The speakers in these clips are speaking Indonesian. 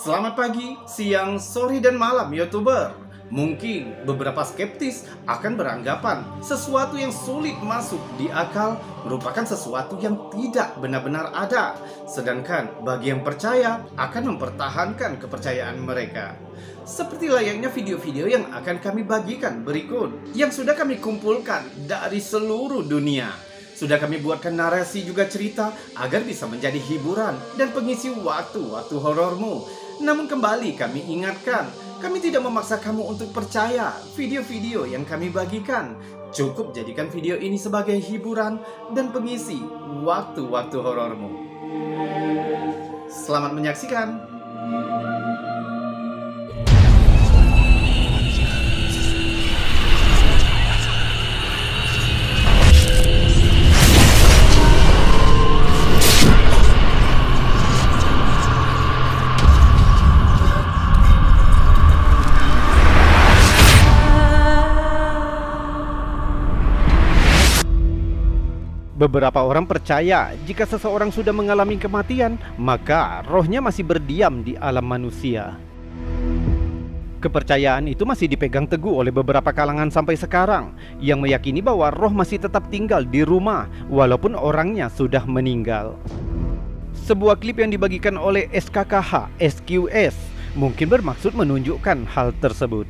Selamat pagi, siang, sore, dan malam YouTuber. Mungkin beberapa skeptis akan beranggapan sesuatu yang sulit masuk di akal merupakan sesuatu yang tidak benar-benar ada. Sedangkan bagi yang percaya akan mempertahankan kepercayaan mereka. Seperti layaknya video-video yang akan kami bagikan berikut, yang sudah kami kumpulkan dari seluruh dunia. Sudah kami buatkan narasi juga cerita agar bisa menjadi hiburan dan pengisi waktu-waktu horormu. Namun kembali kami ingatkan, kami tidak memaksa kamu untuk percaya video-video yang kami bagikan. Cukup jadikan video ini sebagai hiburan dan pengisi waktu-waktu horormu. Selamat menyaksikan. Beberapa orang percaya jika seseorang sudah mengalami kematian, maka rohnya masih berdiam di alam manusia. Kepercayaan itu masih dipegang teguh oleh beberapa kalangan sampai sekarang, yang meyakini bahwa roh masih tetap tinggal di rumah walaupun orangnya sudah meninggal. Sebuah klip yang dibagikan oleh SKKH SQS mungkin bermaksud menunjukkan hal tersebut.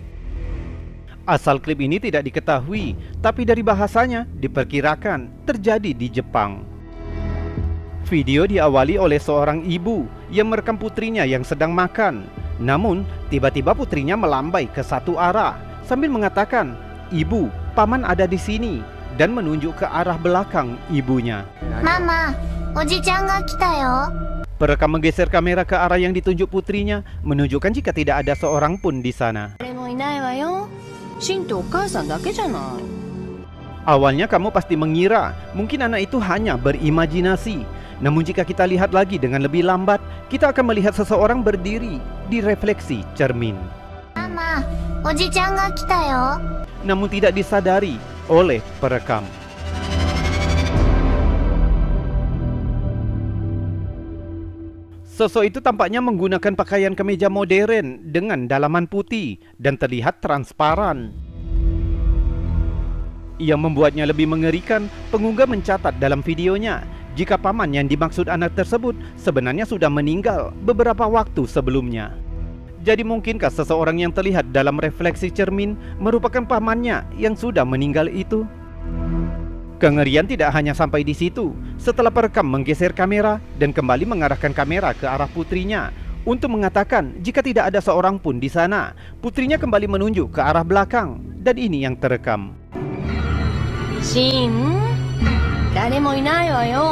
Asal klip ini tidak diketahui, tapi dari bahasanya diperkirakan terjadi di Jepang. Video diawali oleh seorang ibu yang merekam putrinya yang sedang makan. Namun, tiba-tiba putrinya melambai ke satu arah sambil mengatakan, "Ibu, paman ada di sini," dan menunjuk ke arah belakang ibunya. "Mama, oji-chan ga kita yo." Perekam menggeser kamera ke arah yang ditunjuk putrinya, menunjukkan jika tidak ada seorang pun di sana. Awalnya kamu pasti mengira mungkin anak itu hanya berimajinasi. Namun jika kita lihat lagi dengan lebih lambat, kita akan melihat seseorang berdiri di refleksi cermin. "Mama, oji-chan ga kita yo." Namun tidak disadari oleh perekam. Sosok itu tampaknya menggunakan pakaian kemeja modern dengan dalaman putih dan terlihat transparan. Yang membuatnya lebih mengerikan, pengunggah mencatat dalam videonya jika paman yang dimaksud anak tersebut sebenarnya sudah meninggal beberapa waktu sebelumnya. Jadi mungkinkah seseorang yang terlihat dalam refleksi cermin merupakan pamannya yang sudah meninggal itu? Kengerian tidak hanya sampai di situ. Setelah perekam menggeser kamera dan kembali mengarahkan kamera ke arah putrinya untuk mengatakan jika tidak ada seorang pun di sana, putrinya kembali menunjuk ke arah belakang dan ini yang terekam. "Shin, daremo inai wa yo.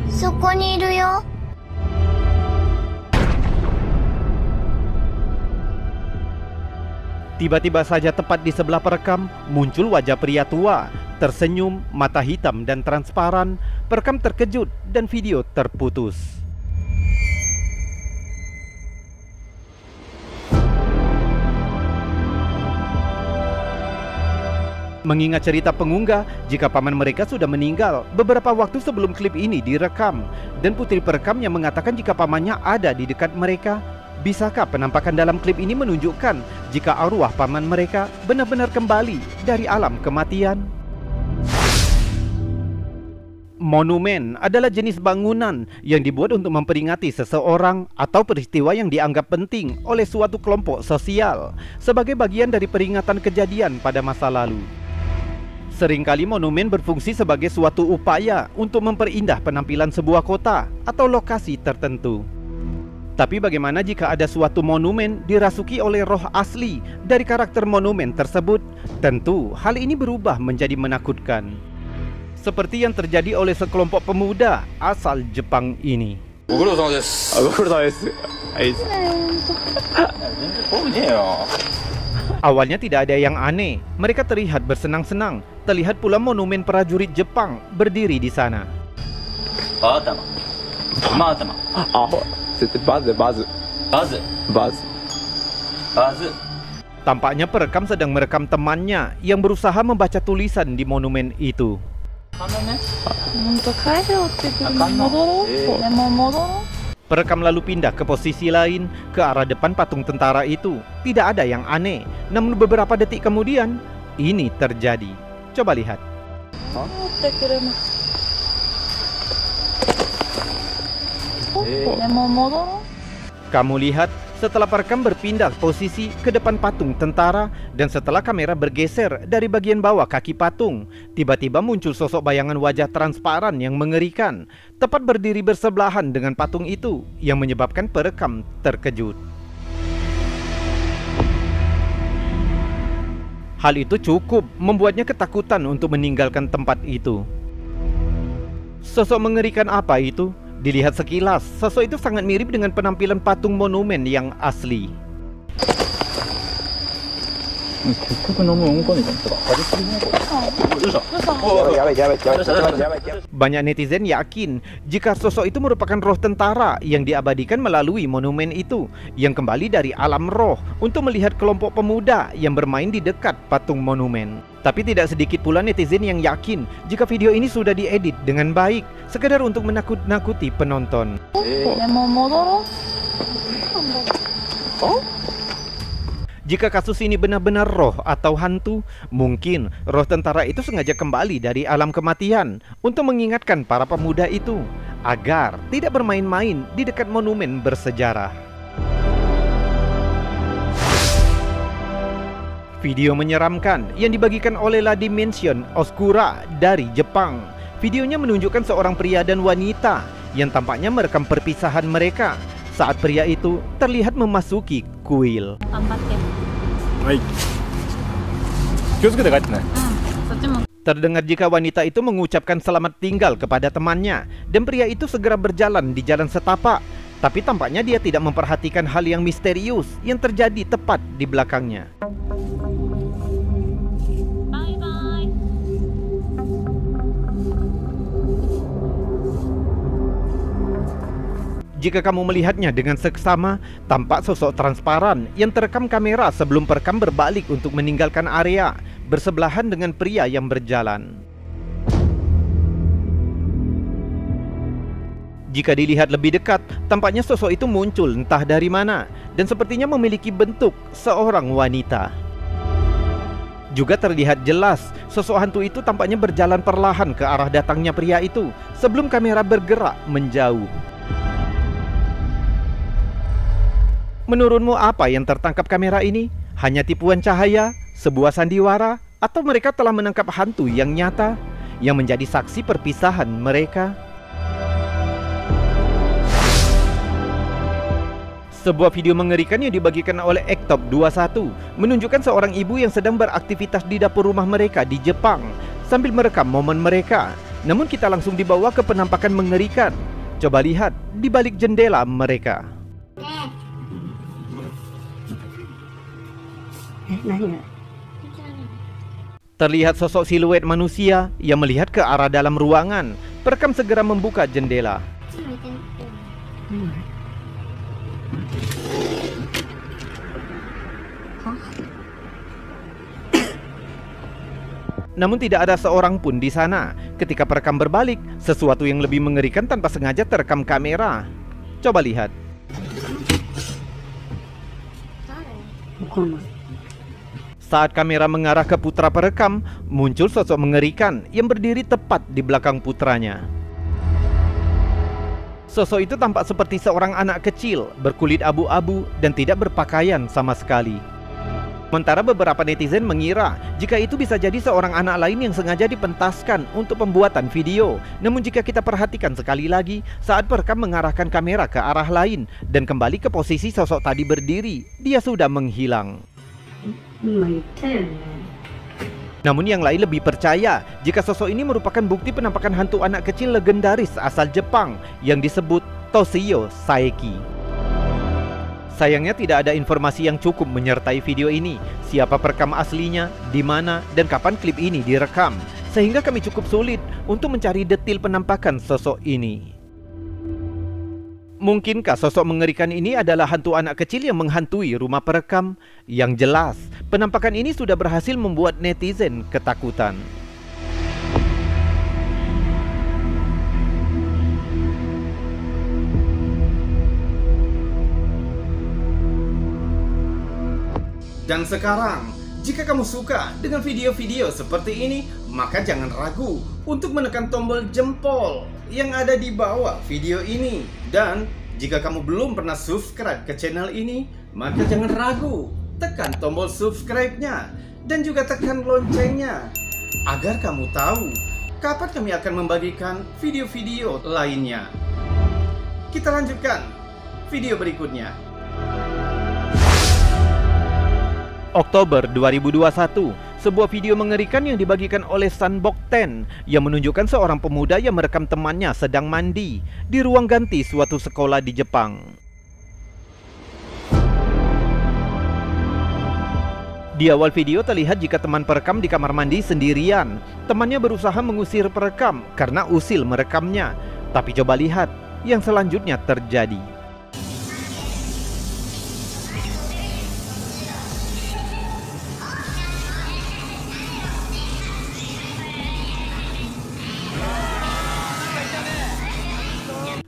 Soko ni iru yo." Tiba-tiba saja tepat di sebelah perekam muncul wajah pria tua, tersenyum, mata hitam dan transparan. Perekam terkejut dan video terputus. Mengingat cerita pengunggah jika paman mereka sudah meninggal beberapa waktu sebelum klip ini direkam, dan putri perekam yang mengatakan jika pamannya ada di dekat mereka, bisakah penampakan dalam klip ini menunjukkan jika arwah paman mereka benar-benar kembali dari alam kematian? Monumen adalah jenis bangunan yang dibuat untuk memperingati seseorang atau peristiwa yang dianggap penting oleh suatu kelompok sosial sebagai bagian dari peringatan kejadian pada masa lalu. Seringkali monumen berfungsi sebagai suatu upaya untuk memperindah penampilan sebuah kota atau lokasi tertentu. Tapi bagaimana jika ada suatu monumen dirasuki oleh roh asli dari karakter monumen tersebut? Tentu hal ini berubah menjadi menakutkan. Seperti yang terjadi oleh sekelompok pemuda asal Jepang ini. Awalnya tidak ada yang aneh. Mereka terlihat bersenang-senang. Terlihat pula monumen prajurit Jepang berdiri di sana. Tampaknya perekam sedang merekam temannya yang berusaha membaca tulisan di monumen itu. Perekam lalu pindah ke posisi lain, ke arah depan patung tentara itu. Tidak ada yang aneh, namun beberapa detik kemudian, ini terjadi. Coba lihat. Kamu lihat, setelah perekam berpindah posisi ke depan patung tentara, dan setelah kamera bergeser dari bagian bawah kaki patung, tiba-tiba muncul sosok bayangan wajah transparan yang mengerikan, tepat berdiri bersebelahan dengan patung itu, yang menyebabkan perekam terkejut. Hal itu cukup membuatnya ketakutan untuk meninggalkan tempat itu. Sosok mengerikan apa itu? Dilihat sekilas, sosok itu sangat mirip dengan penampilan patung monumen yang asli. Banyak netizen yakin jika sosok itu merupakan roh tentara yang diabadikan melalui monumen itu, yang kembali dari alam roh untuk melihat kelompok pemuda yang bermain di dekat patung monumen. Tapi tidak sedikit pula netizen yang yakin jika video ini sudah diedit dengan baik, sekedar untuk menakut-nakuti penonton. Jika kasus ini benar-benar roh atau hantu, mungkin roh tentara itu sengaja kembali dari alam kematian untuk mengingatkan para pemuda itu agar tidak bermain-main di dekat monumen bersejarah. Video menyeramkan yang dibagikan oleh La Dimension Oscura dari Jepang. Videonya menunjukkan seorang pria dan wanita yang tampaknya merekam perpisahan mereka saat pria itu terlihat memasuki kuil. Terdengar jika wanita itu mengucapkan selamat tinggal kepada temannya, dan pria itu segera berjalan di jalan setapak. Tapi tampaknya dia tidak memperhatikan hal yang misterius yang terjadi tepat di belakangnya. Jika kamu melihatnya dengan seksama, tampak sosok transparan yang terekam kamera sebelum perekam berbalik untuk meninggalkan area, bersebelahan dengan pria yang berjalan. Jika dilihat lebih dekat, tampaknya sosok itu muncul entah dari mana, dan sepertinya memiliki bentuk seorang wanita. Juga terlihat jelas, sosok hantu itu tampaknya berjalan perlahan ke arah datangnya pria itu, sebelum kamera bergerak menjauh. Menurutmu apa yang tertangkap kamera ini? Hanya tipuan cahaya, sebuah sandiwara, atau mereka telah menangkap hantu yang nyata yang menjadi saksi perpisahan mereka? Sebuah video mengerikan yang dibagikan oleh Ektop21 menunjukkan seorang ibu yang sedang beraktivitas di dapur rumah mereka di Jepang sambil merekam momen mereka. Namun kita langsung dibawa ke penampakan mengerikan. Coba lihat di balik jendela mereka. Terlihat sosok siluet manusia yang melihat ke arah dalam ruangan. Perekam segera membuka jendela. Namun tidak ada seorang pun di sana. Ketika perekam berbalik, sesuatu yang lebih mengerikan tanpa sengaja terekam kamera. Coba lihat. Saat kamera mengarah ke putra perekam, muncul sosok mengerikan yang berdiri tepat di belakang putranya. Sosok itu tampak seperti seorang anak kecil, berkulit abu-abu dan tidak berpakaian sama sekali. Sementara beberapa netizen mengira jika itu bisa jadi seorang anak lain yang sengaja dipentaskan untuk pembuatan video. Namun jika kita perhatikan sekali lagi, saat perekam mengarahkan kamera ke arah lain dan kembali ke posisi sosok tadi berdiri, dia sudah menghilang. Namun yang lain lebih percaya jika sosok ini merupakan bukti penampakan hantu anak kecil legendaris asal Jepang yang disebut Toshio Saeki. Sayangnya tidak ada informasi yang cukup menyertai video ini. Siapa perekam aslinya, di mana, dan kapan klip ini direkam, sehingga kami cukup sulit untuk mencari detail penampakan sosok ini. Mungkinkah sosok mengerikan ini adalah hantu anak kecil yang menghantui rumah perekam? Yang jelas, penampakan ini sudah berhasil membuat netizen ketakutan. Dan sekarang, jika kamu suka dengan video-video seperti ini, maka jangan ragu untuk menekan tombol jempol yang ada di bawah video ini. Dan jika kamu belum pernah subscribe ke channel ini, maka jangan ragu, tekan tombol subscribe-nya dan juga tekan loncengnya agar kamu tahu kapan kami akan membagikan video-video lainnya. Kita lanjutkan video berikutnya. Oktober 2021, sebuah video mengerikan yang dibagikan oleh Sanbokten yang menunjukkan seorang pemuda yang merekam temannya sedang mandi di ruang ganti suatu sekolah di Jepang. Di awal video terlihat jika teman perekam di kamar mandi sendirian. Temannya berusaha mengusir perekam karena usil merekamnya. Tapi coba lihat yang selanjutnya terjadi.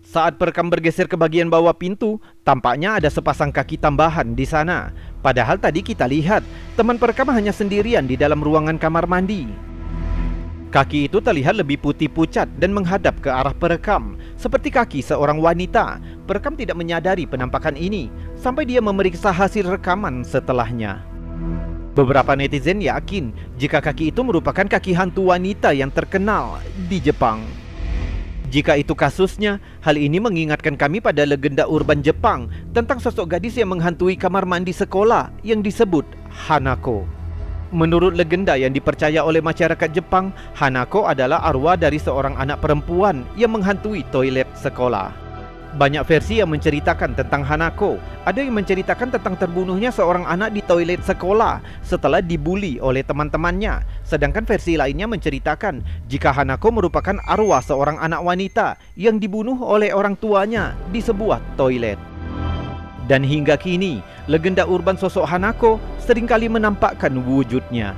Saat perekam bergeser ke bagian bawah pintu, tampaknya ada sepasang kaki tambahan di sana. Padahal tadi kita lihat, teman perekam hanya sendirian di dalam ruangan kamar mandi. Kaki itu terlihat lebih putih pucat dan menghadap ke arah perekam, seperti kaki seorang wanita. Perekam tidak menyadari penampakan ini, sampai dia memeriksa hasil rekaman setelahnya. Beberapa netizen yakin jika kaki itu merupakan kaki hantu wanita yang terkenal di Jepang. Jika itu kasusnya, hal ini mengingatkan kami pada legenda urban Jepang tentang sosok gadis yang menghantui kamar mandi sekolah yang disebut Hanako. Menurut legenda yang dipercaya oleh masyarakat Jepang, Hanako adalah arwah dari seorang anak perempuan yang menghantui toilet sekolah. Banyak versi yang menceritakan tentang Hanako. Ada yang menceritakan tentang terbunuhnya seorang anak di toilet sekolah setelah dibuli oleh teman-temannya. Sedangkan versi lainnya menceritakan jika Hanako merupakan arwah seorang anak wanita yang dibunuh oleh orang tuanya di sebuah toilet. Dan hingga kini, legenda urban sosok Hanako seringkali menampakkan wujudnya.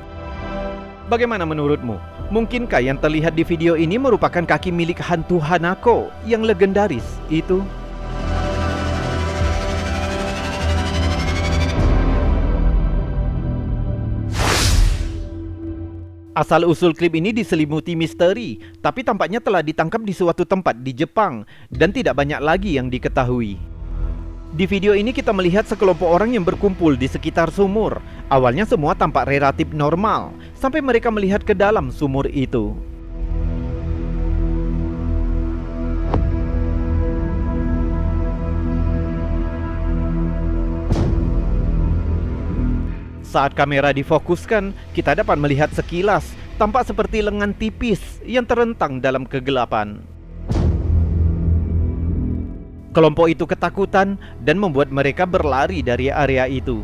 Bagaimana menurutmu? Mungkinkah yang terlihat di video ini merupakan kaki milik hantu Hanako yang legendaris itu? Asal-usul klip ini diselimuti misteri, tapi tampaknya telah ditangkap di suatu tempat di Jepang dan tidak banyak lagi yang diketahui. Di video ini kita melihat sekelompok orang yang berkumpul di sekitar sumur. Awalnya semua tampak relatif normal, sampai mereka melihat ke dalam sumur itu. Saat kamera difokuskan, kita dapat melihat sekilas, tampak seperti lengan tipis yang terentang dalam kegelapan. Kelompok itu ketakutan dan membuat mereka berlari dari area itu.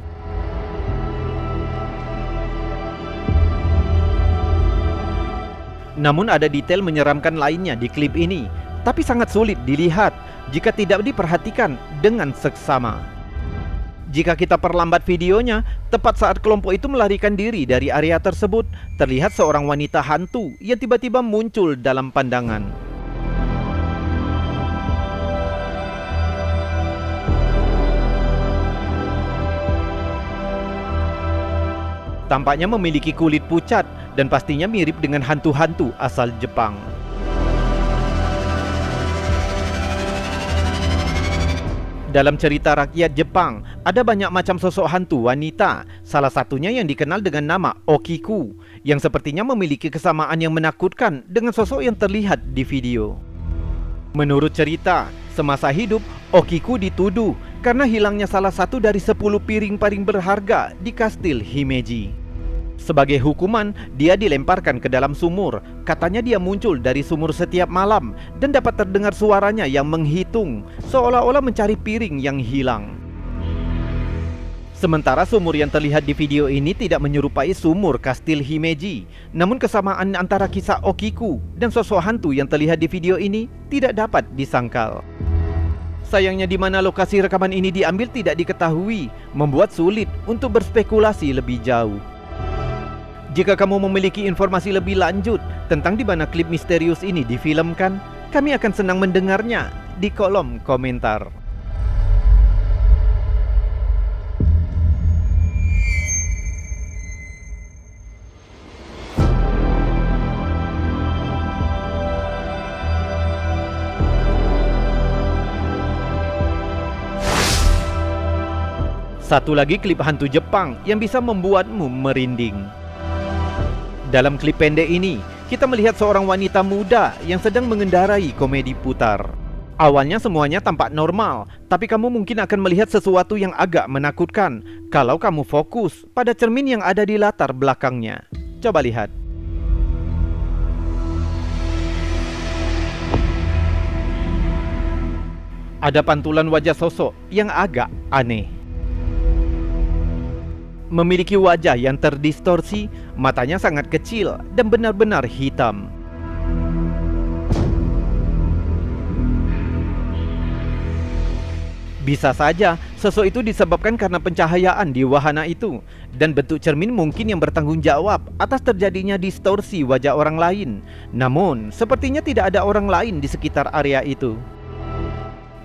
Namun ada detail menyeramkan lainnya di klip ini, tapi sangat sulit dilihat jika tidak diperhatikan dengan seksama. Jika kita perlambat videonya, tepat saat kelompok itu melarikan diri dari area tersebut, terlihat seorang wanita hantu yang tiba-tiba muncul dalam pandangan. Tampaknya memiliki kulit pucat dan pastinya mirip dengan hantu-hantu asal Jepang. Dalam cerita rakyat Jepang, ada banyak macam sosok hantu wanita. Salah satunya yang dikenal dengan nama Okiku, yang sepertinya memiliki kesamaan yang menakutkan dengan sosok yang terlihat di video. Menurut cerita, semasa hidup, Okiku dituduh karena hilangnya salah satu dari 10 piring paling berharga di kastil Himeji. Sebagai hukuman, dia dilemparkan ke dalam sumur. Katanya dia muncul dari sumur setiap malam dan dapat terdengar suaranya yang menghitung, seolah-olah mencari piring yang hilang. Sementara sumur yang terlihat di video ini tidak menyerupai sumur kastil Himeji. Namun kesamaan antara kisah Okiku dan sosok hantu yang terlihat di video ini tidak dapat disangkal. Sayangnya di mana lokasi rekaman ini diambil tidak diketahui, membuat sulit untuk berspekulasi lebih jauh. Jika kamu memiliki informasi lebih lanjut tentang di mana klip misterius ini difilmkan, kami akan senang mendengarnya di kolom komentar. Satu lagi klip hantu Jepang yang bisa membuatmu merinding. Dalam klip pendek ini, kita melihat seorang wanita muda yang sedang mengendarai komedi putar. Awalnya semuanya tampak normal, tapi kamu mungkin akan melihat sesuatu yang agak menakutkan kalau kamu fokus pada cermin yang ada di latar belakangnya. Coba lihat. Ada pantulan wajah sosok yang agak aneh. Memiliki wajah yang terdistorsi, matanya sangat kecil dan benar-benar hitam. Bisa saja sosok itu disebabkan karena pencahayaan di wahana itu, dan bentuk cermin mungkin yang bertanggung jawab atas terjadinya distorsi wajah orang lain. Namun, sepertinya tidak ada orang lain di sekitar area itu.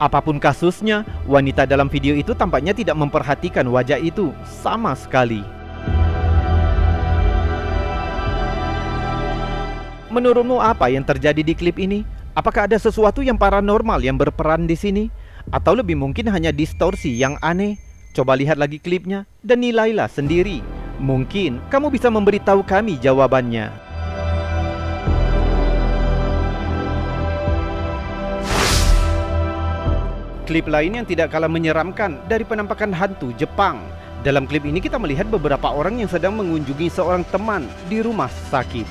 Apapun kasusnya, wanita dalam video itu tampaknya tidak memperhatikan wajah itu sama sekali. Menurutmu apa yang terjadi di klip ini? Apakah ada sesuatu yang paranormal yang berperan di sini? Atau lebih mungkin hanya distorsi yang aneh? Coba lihat lagi klipnya dan nilailah sendiri. Mungkin kamu bisa memberitahu kami jawabannya. Klip lain yang tidak kalah menyeramkan dari penampakan hantu Jepang. Dalam klip ini kita melihat beberapa orang yang sedang mengunjungi seorang teman di rumah sakit.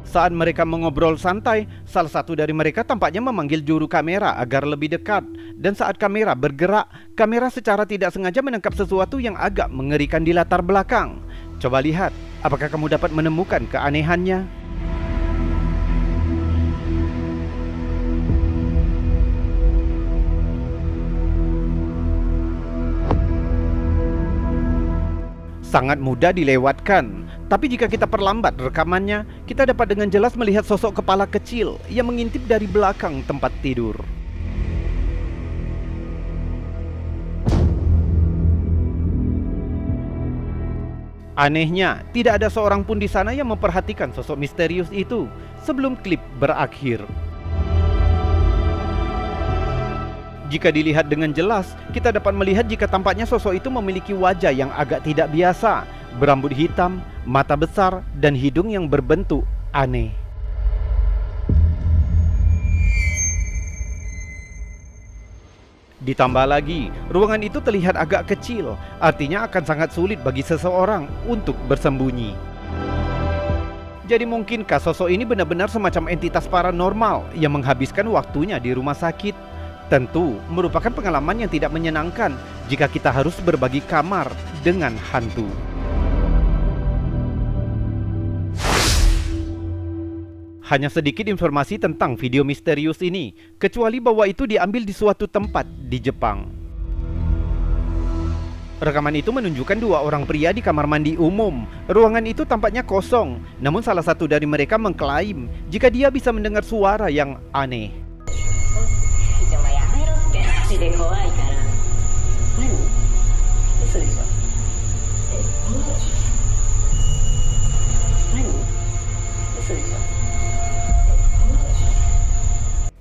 Saat mereka mengobrol santai, salah satu dari mereka tampaknya memanggil juru kamera agar lebih dekat. Dan saat kamera bergerak, kamera secara tidak sengaja menangkap sesuatu yang agak mengerikan di latar belakang. Coba lihat, apakah kamu dapat menemukan keanehannya? Sangat mudah dilewatkan, tapi jika kita perlambat rekamannya, kita dapat dengan jelas melihat sosok kepala kecil yang mengintip dari belakang tempat tidur. Anehnya, tidak ada seorang pun di sana yang memperhatikan sosok misterius itu sebelum klip berakhir. Jika dilihat dengan jelas, kita dapat melihat jika tampaknya sosok itu memiliki wajah yang agak tidak biasa, berambut hitam, mata besar, dan hidung yang berbentuk aneh. Ditambah lagi, ruangan itu terlihat agak kecil, artinya akan sangat sulit bagi seseorang untuk bersembunyi. Jadi mungkinkah sosok ini benar-benar semacam entitas paranormal yang menghabiskan waktunya di rumah sakit? Tentu merupakan pengalaman yang tidak menyenangkan jika kita harus berbagi kamar dengan hantu. Hanya sedikit informasi tentang video misterius ini, kecuali bahwa itu diambil di suatu tempat di Jepang. Rekaman itu menunjukkan dua orang pria di kamar mandi umum. Ruangan itu tampaknya kosong, namun salah satu dari mereka mengklaim jika dia bisa mendengar suara yang aneh.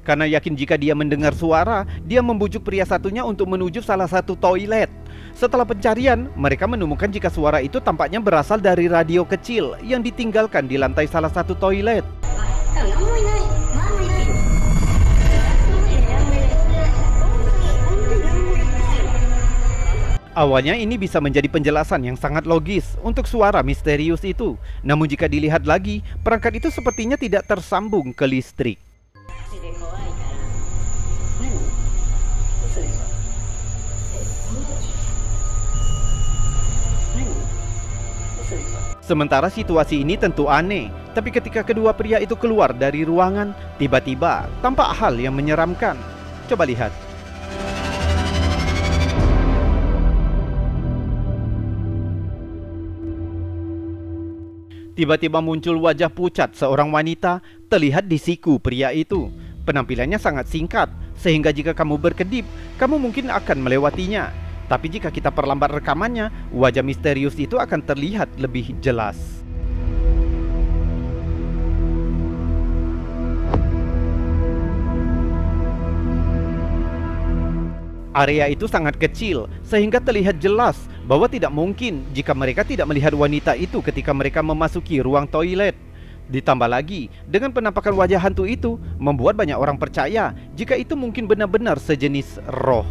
Karena yakin jika dia mendengar suara, dia membujuk pria satunya untuk menuju salah satu toilet. Setelah pencarian, mereka menemukan jika suara itu tampaknya berasal dari radio kecil yang ditinggalkan di lantai salah satu toilet. Awalnya ini bisa menjadi penjelasan yang sangat logis untuk suara misterius itu. Namun jika dilihat lagi, perangkat itu sepertinya tidak tersambung ke listrik. Sementara situasi ini tentu aneh, tapi ketika kedua pria itu keluar dari ruangan, tiba-tiba tampak hal yang menyeramkan. Coba lihat. Tiba-tiba muncul wajah pucat seorang wanita terlihat di siku pria itu. Penampilannya sangat singkat, sehingga jika kamu berkedip, kamu mungkin akan melewatinya. Tapi jika kita perlambat rekamannya, wajah misterius itu akan terlihat lebih jelas. Area itu sangat kecil, sehingga terlihat jelas bahwa tidak mungkin jika mereka tidak melihat wanita itu ketika mereka memasuki ruang toilet. Ditambah lagi, dengan penampakan wajah hantu itu, membuat banyak orang percaya jika itu mungkin benar-benar sejenis roh.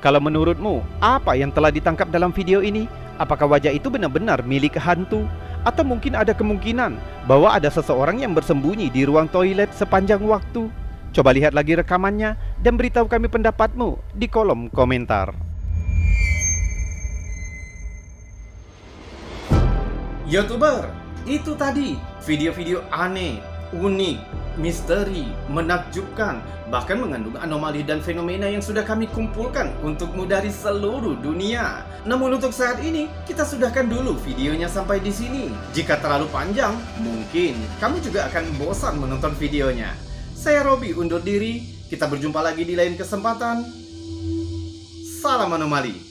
Kalau menurutmu, apa yang telah ditangkap dalam video ini? Apakah wajah itu benar-benar milik hantu? Atau mungkin ada kemungkinan bahwa ada seseorang yang bersembunyi di ruang toilet sepanjang waktu? Coba lihat lagi rekamannya dan beritahu kami pendapatmu di kolom komentar. YouTuber, itu tadi video-video aneh, unik, misteri, menakjubkan, bahkan mengandung anomali dan fenomena yang sudah kami kumpulkan untukmu dari seluruh dunia. Namun untuk saat ini, kita sudahkan dulu videonya sampai di sini. Jika terlalu panjang, mungkin kamu juga akan bosan menonton videonya. Saya Robby undur diri, kita berjumpa lagi di lain kesempatan. Salam anomali.